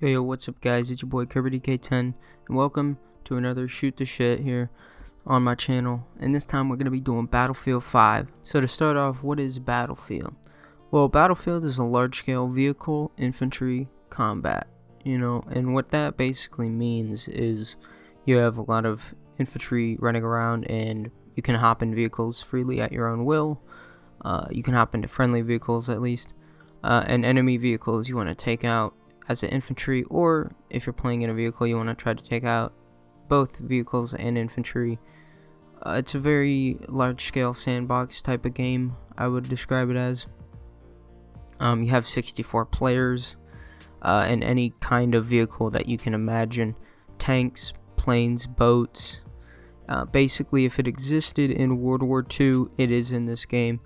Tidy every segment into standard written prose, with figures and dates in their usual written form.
Yo, what's up guys, it's your boy KirbyDK10 and welcome to another Shoot the Shit here on my channel. And this time we're going to be doing Battlefield 5. So to start off, what is Battlefield? Well, Battlefield is a large-scale vehicle infantry combat, and what that basically means is you have a lot of infantry running around and you can hop in vehicles freely at your own will. You can hop into friendly vehicles at least, and enemy vehicles you want to take out as an infantry, or if you're playing in a vehicle you want to try to take out both vehicles and infantry. It's a very large-scale sandbox type of game, I would describe it as. You have 64 players in any kind of vehicle that you can imagine. Tanks, planes, boats. Basically, if it existed in World War II, it is in this game.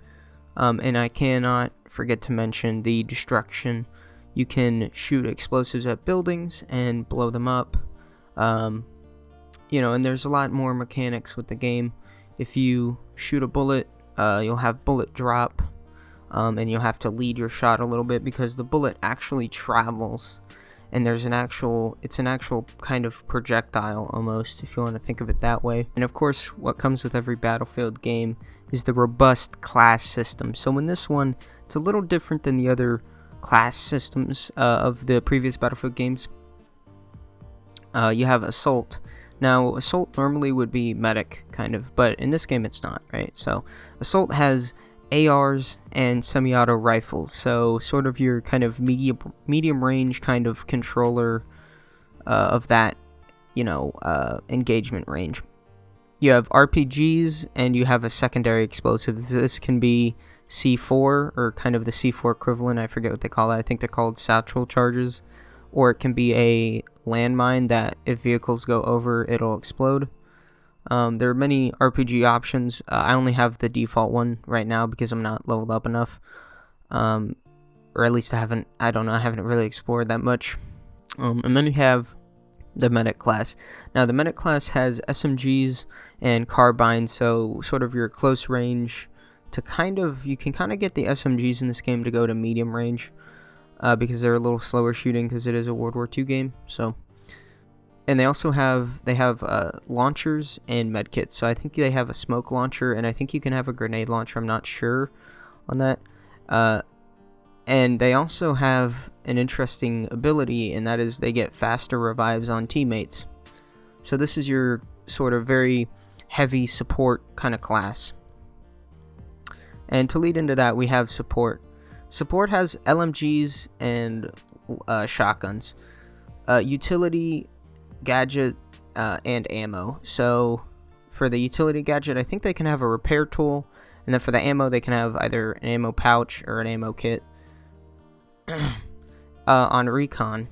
And I cannot forget to mention the destruction. You can shoot explosives at buildings and blow them up. And there's a lot more mechanics with the game. If you shoot a bullet, you'll have bullet drop, and you'll have to lead your shot a little bit because the bullet actually travels, and it's an actual kind of projectile almost, if you want to think of it that way. And of course, what comes with every Battlefield game is the robust class system. So in this one, it's a little different than the other class systems of the previous Battlefield games. You have Assault. Now, Assault normally would be medic, kind of, but in this game it's not, right? So, Assault has ARs and semi-auto rifles, so sort of your kind of medium range kind of controller of that, engagement range. You have RPGs, and you have a secondary explosive. This can be C4, or kind of the C4 equivalent, I forget what they call it. I think they're called satchel charges. Or it can be a landmine that if vehicles go over, it'll explode. There are many RPG options. I only have the default one right now because I'm not leveled up enough. Or at least I haven't really explored that much. And then you have the medic class. Now the medic class has SMGs and carbines, so sort of your close range to you can kind of get the SMGs in this game to go to medium range, because they're a little slower shooting because it is a World War II game. So, and they also have launchers and medkits. So I think they have a smoke launcher, and I think you can have a grenade launcher. I'm not sure on that. And they also have an interesting ability, and that is they get faster revives on teammates. So this is your sort of very heavy support kind of class. And to lead into that, we have support. Support has LMGs and shotguns, utility, gadget, and ammo. So for the utility gadget, I think they can have a repair tool, and then for the ammo, they can have either an ammo pouch or an ammo kit. On Recon,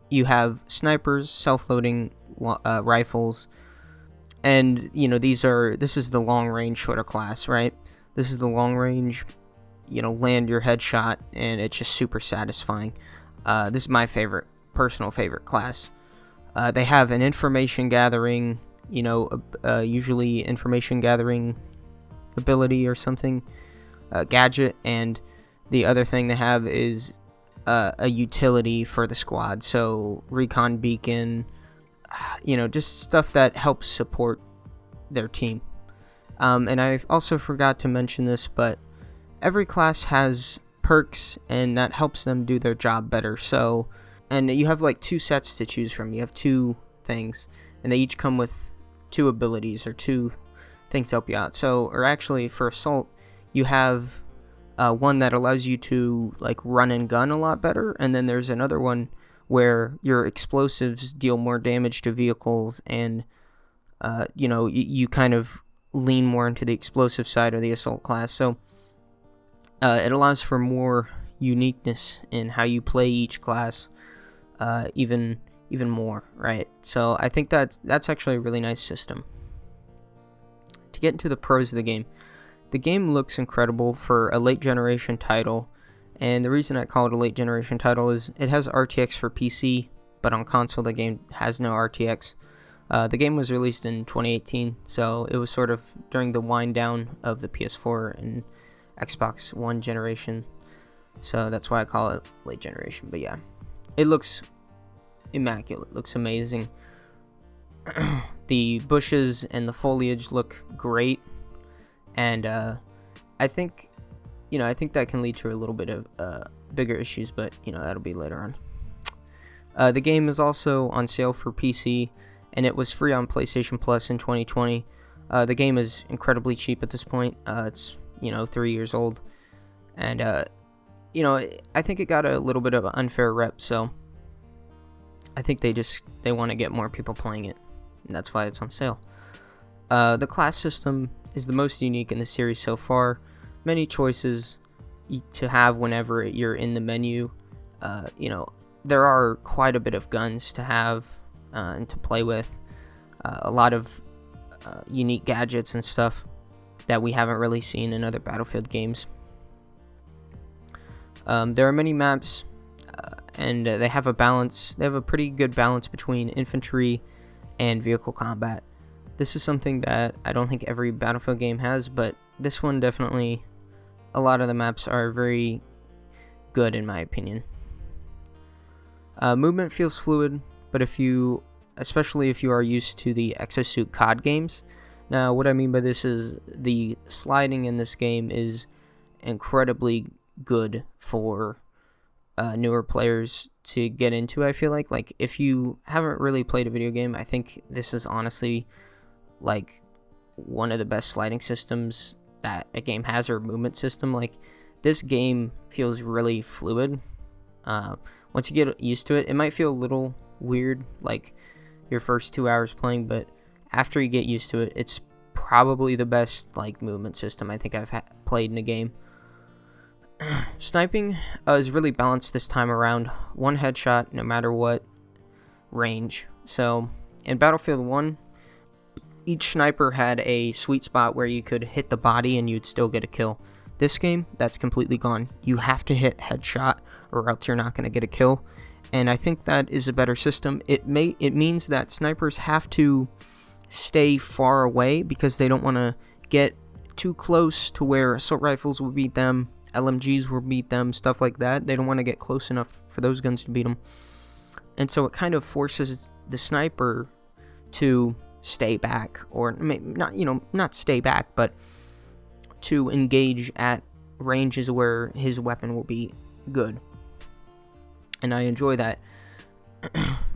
you have snipers, self-loading rifles, and this is the long-range sort of class, right? This is the long-range, land your headshot, and it's just super satisfying. This is my personal favorite class. They have an information gathering, usually information gathering ability or something, gadget, and the other thing they have is a utility for the squad. So recon beacon, just stuff that helps support their team. And I also forgot to mention this, but every class has perks, and that helps them do their job better. So, and you have like two sets to choose from. You have two things, and they each come with two abilities or two things to help you out. So, or actually for Assault, you have one that allows you to like run and gun a lot better, and then there's another one where your explosives deal more damage to vehicles, and you kind of lean more into the explosive side of the Assault class. So it allows for more uniqueness in how you play each class, even more, right? So I think that's actually a really nice system. To get into the pros of the game looks incredible for a late generation title, and the reason I call it a late generation title is it has RTX for PC, but on console the game has no RTX. The game was released in 2018, so it was sort of during the wind down of the PS4 and Xbox One generation, so that's why I call it late generation. But yeah, it looks immaculate, looks amazing. The bushes and the foliage look great, and I think that can lead to a little bit of bigger issues, but that'll be later on. The game is also on sale for PC, and it was free on PlayStation Plus in 2020. The game is incredibly cheap at this point. It's 3 years old, and I think it got a little bit of an unfair rep, so I think they want to get more people playing it, and that's why it's on sale. The class system is the most unique in the series so far. Many choices to have whenever you're in the menu. There are quite a bit of guns to have and to play with. A lot of unique gadgets and stuff that we haven't really seen in other Battlefield games. There are many maps, and they have a balance. They have a pretty good balance between infantry and vehicle combat. This is something that I don't think every Battlefield game has, but this one definitely, a lot of the maps are very good in my opinion. Movement feels fluid, but especially if you are used to the Exosuit COD games. Now, what I mean by this is the sliding in this game is incredibly good for newer players to get into. I feel like if you haven't really played a video game, I think this is honestly like one of the best sliding systems that a game has, or movement system. Like, this game feels really fluid. Once you get used to it, it might feel a little weird like your first 2 hours playing, but after you get used to it, it's probably the best like movement system I think I've played in a game. Sniping is really balanced this time around. One headshot no matter what range. So in Battlefield 1, each sniper had a sweet spot where you could hit the body and you'd still get a kill. This game, that's completely gone. You have to hit headshot or else you're not going to get a kill. And I think that is a better system. It means that snipers have to stay far away because they don't want to get too close to where assault rifles will beat them, LMGs will beat them, stuff like that. They don't want to get close enough for those guns to beat them. And so it kind of forces the sniper to stay back, or not stay back, but to engage at ranges where his weapon will be good. And I enjoy that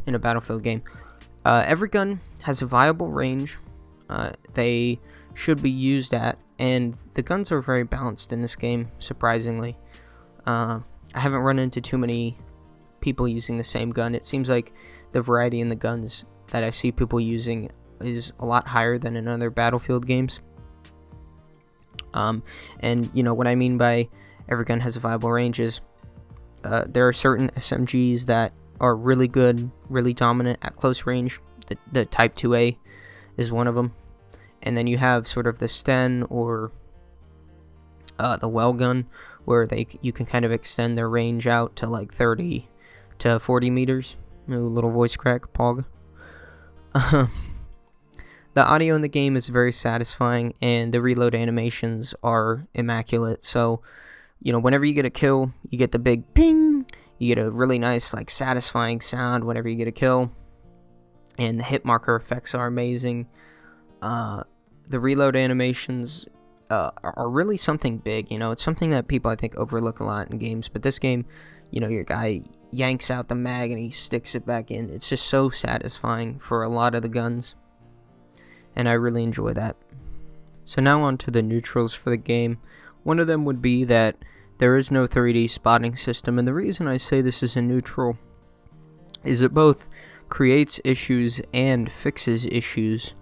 in a Battlefield game. Every gun has a viable range they should be used at, and the guns are very balanced in this game, surprisingly. I haven't run into too many people using the same gun. It seems like the variety in the guns that I see people using is a lot higher than in other Battlefield games. And what I mean by every gun has a viable range is there are certain SMGs that are really good, really dominant at close range. The Type 2A is one of them. And then you have sort of the Sten or the well gun, where you can kind of extend their range out to like 30 to 40 meters. A little voice crack, pog. The audio in the game is very satisfying, and the reload animations are immaculate. So, whenever you get a kill, you get the big ping. You get a really nice, like, satisfying sound whenever you get a kill. And the hit marker effects are amazing. The reload animations are really something big. It's something that people, I think, overlook a lot in games. But this game, your guy yanks out the mag and he sticks it back in. It's just so satisfying for a lot of the guns. And I really enjoy that. So now on to the neutrals for the game. One of them would be that there is no 3D spotting system, and the reason I say this is a neutral is it both creates issues and fixes issues.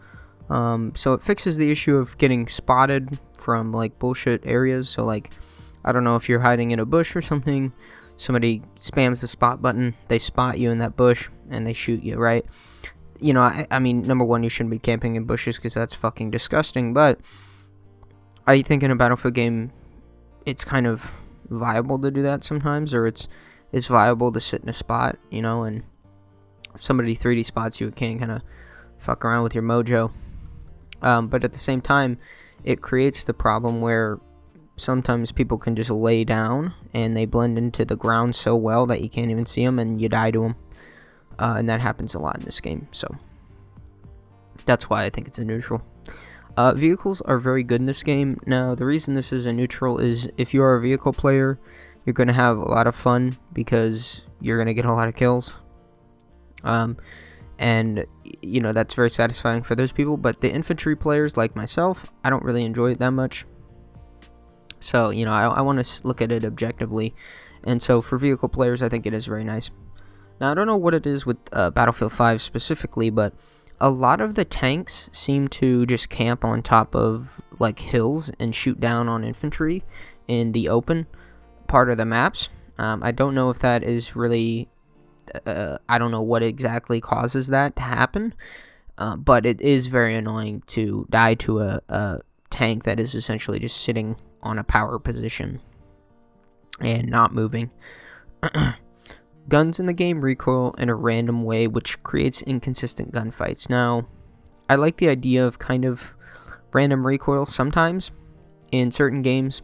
So it fixes the issue of getting spotted from like bullshit areas. So like, I don't know, if you're hiding in a bush or something, somebody spams the spot button, they spot you in that bush, and they shoot you, right? I mean, number one, you shouldn't be camping in bushes because that's fucking disgusting, but I think in a Battlefield game, it's kind of viable to do that sometimes, or it's viable to sit in a spot, and if somebody 3D spots you, it can kind of fuck around with your mojo. But at the same time, it creates the problem where sometimes people can just lay down and they blend into the ground so well that you can't even see them and you die to them. and that happens a lot in this game, so that's why I think it's a neutral. Vehicles are very good in this game. Now, the reason this is a neutral is if you are a vehicle player, you're going to have a lot of fun because you're going to get a lot of kills. And, you know, that's very satisfying for those people. But the infantry players like myself, I don't really enjoy it that much. So, you know, I want to look at it objectively. And so for vehicle players, I think it is very nice. Now, I don't know what it is with Battlefield 5 specifically, but a lot of the tanks seem to just camp on top of like hills and shoot down on infantry in the open part of the maps. I don't know if that is really I don't know what exactly causes that to happen, but it is very annoying to die to a tank that is essentially just sitting on a power position and not moving. Guns in the game recoil in a random way, which creates inconsistent gunfights. Now, I like the idea of kind of random recoil sometimes in certain games.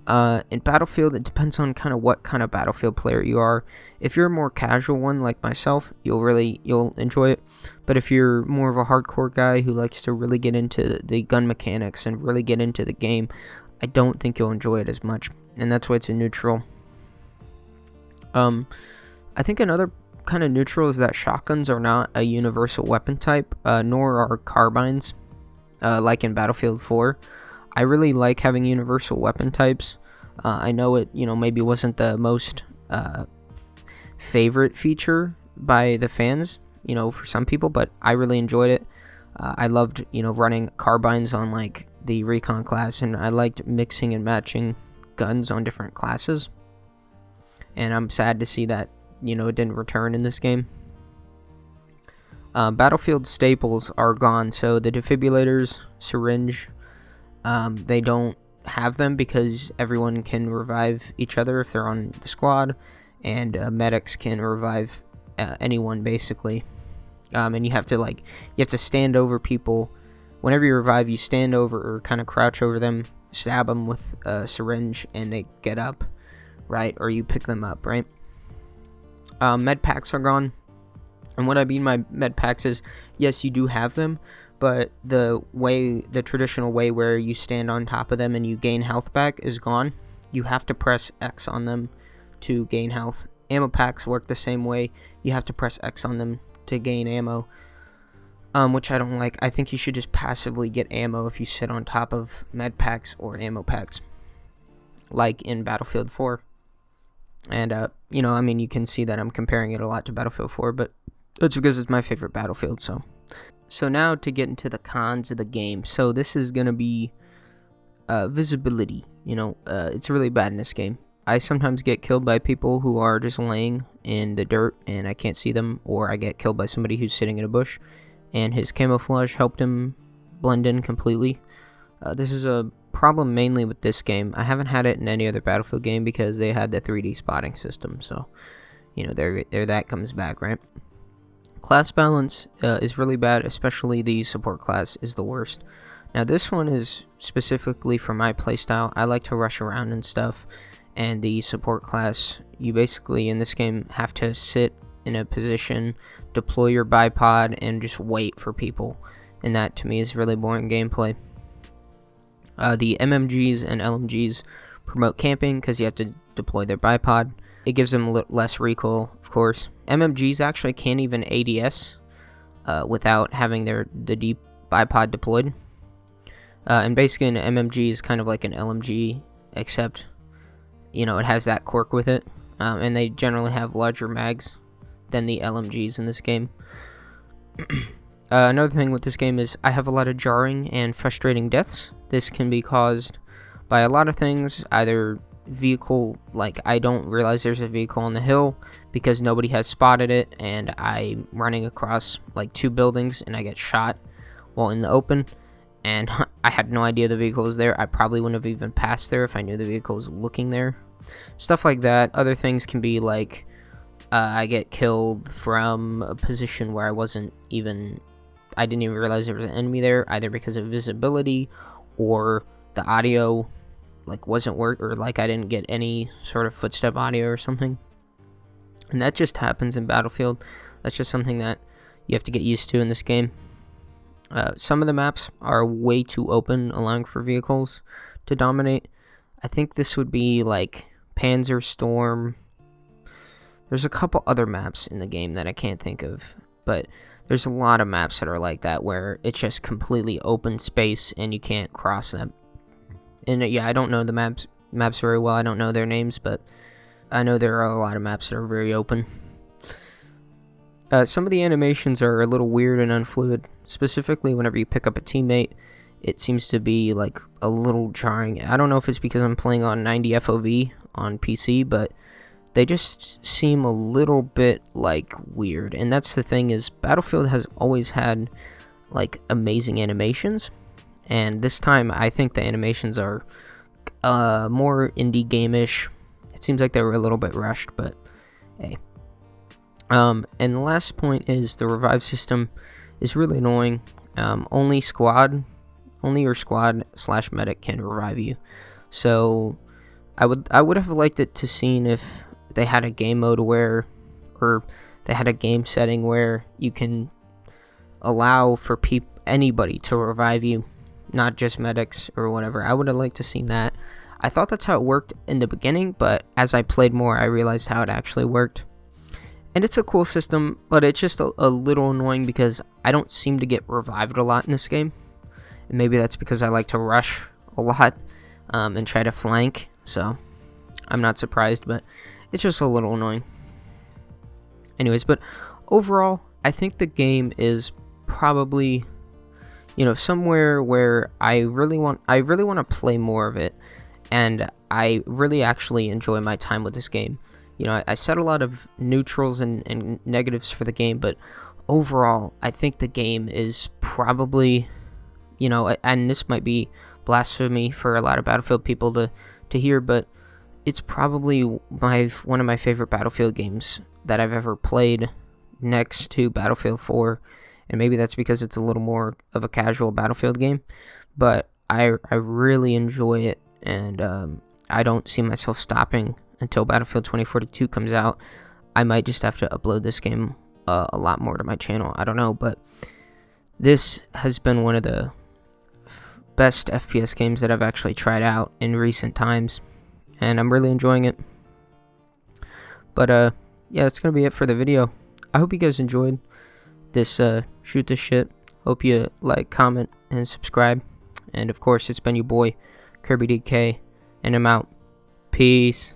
In Battlefield, it depends on kind of what kind of Battlefield player you are. If you're a more casual one like myself, you'll enjoy it. But if you're more of a hardcore guy who likes to really get into the gun mechanics and really get into the game, I don't think you'll enjoy it as much. And that's why it's a neutral. I think another kind of neutral is that shotguns are not a universal weapon type, nor are carbines, like in Battlefield 4. I really like having universal weapon types. I know it, you know, maybe wasn't the most favorite feature by the fans, you know, for some people, but I really enjoyed it. I loved, you know, running carbines on like the Recon class, and I liked mixing and matching guns on different classes. And I'm sad to see that, you know, it didn't return in this game. Battlefield staples are gone, so the defibrillators, syringe, they don't have them because everyone can revive each other if they're on the squad, and medics can revive anyone basically. And you have to stand over people. Whenever you revive, you stand over or kind of crouch over them, stab them with a syringe, and they get up, right? Or you pick them up, right? Med packs are gone. And what I mean by med packs is, yes, you do have them, but the traditional way where you stand on top of them and you gain health back is gone. You have to press X on them to gain health. Ammo packs work the same way. You have to press X on them to gain ammo, which I don't like. I think you should just passively get ammo if you sit on top of med packs or ammo packs, like in Battlefield 4. And, you know, I mean, you can see that I'm comparing it a lot to Battlefield 4, but that's because it's my favorite Battlefield, So now to get into the cons of the game. So this is going to be visibility. You know, it's really bad in this game. I sometimes get killed by people who are just laying in the dirt and I can't see them, or I get killed by somebody who's sitting in a bush and his camouflage helped him blend in completely. This is a problem mainly with this game. I haven't had it in any other Battlefield game because they had the 3D spotting system, so, you know, there that comes back, right? Class balance is really bad, especially the support class is the worst. Now this one is specifically for my playstyle. I like to rush around and stuff, and the support class, you basically in this game have to sit in a position, deploy your bipod, and just wait for people, and that to me is really boring gameplay. The MMGs and LMGs promote camping because you have to deploy their bipod. It gives them less recoil, of course. MMGs actually can't even ADS without having the deep bipod deployed. And basically an MMG is kind of like an LMG, except, you know, it has that quirk with it. And they generally have larger mags than the LMGs in this game. Another thing with this game is I have a lot of jarring and frustrating deaths. This can be caused by a lot of things, either vehicle, like I don't realize there's a vehicle on the hill because nobody has spotted it, and I'm running across like 2 buildings and I get shot while in the open, and I had no idea the vehicle was there. I probably wouldn't have even passed there if I knew the vehicle was looking there. Stuff like that. Other things can be like I get killed from a position where I didn't even realize there was an enemy there, either because of visibility or the audio like wasn't or like I didn't get any sort of footstep audio or something. And that just happens in Battlefield. That's just something that you have to get used to in this game. Some of the maps are way too open, allowing for vehicles to dominate. I think this would be like Panzer Storm. There's a couple other maps in the game that I can't think of, but there's a lot of maps that are like that where it's just completely open space and you can't cross them. And yeah, I don't know the maps very well. I don't know their names, but I know there are a lot of maps that are very open. Some of the animations are a little weird and unfluid. Specifically, whenever you pick up a teammate, it seems to be like a little jarring. I don't know if it's because I'm playing on 90 FOV on PC, but they just seem a little bit like weird. And that's the thing, is Battlefield has always had like amazing animations, and this time I think the animations are more indie game-ish. It seems like they were a little bit rushed, but hey. And the last point is the revive system is really annoying. Only your squad/medic can revive you. So I would have liked it to seen if they had a game mode or they had a game setting where you can allow for anybody to revive you, not just medics or whatever. I would have liked to seen that. I thought that's how it worked in the beginning, but as I played more, I realized how it actually worked. And it's a cool system, but it's just a little annoying because I don't seem to get revived a lot in this game. And maybe that's because I like to rush a lot and try to flank, so I'm not surprised, but it's just a little annoying. Anyways, but overall, I think the game is probably, somewhere where I really want to play more of it, and I really actually enjoy my time with this game. I said a lot of neutrals and negatives for the game, but overall, I think the game is probably, and this might be blasphemy for a lot of Battlefield people to hear, but it's probably one of my favorite Battlefield games that I've ever played, next to Battlefield 4, and maybe that's because it's a little more of a casual Battlefield game, but I really enjoy it, and I don't see myself stopping until Battlefield 2042 comes out. I might just have to upload this game a lot more to my channel. I don't know, but this has been one of the best FPS games that I've actually tried out in recent times, and I'm really enjoying it. But yeah, that's gonna be it for the video. I hope you guys enjoyed this shoot this shit. Hope you like, comment, and subscribe. And of course, it's been your boy Kirby DK, and I'm out. Peace.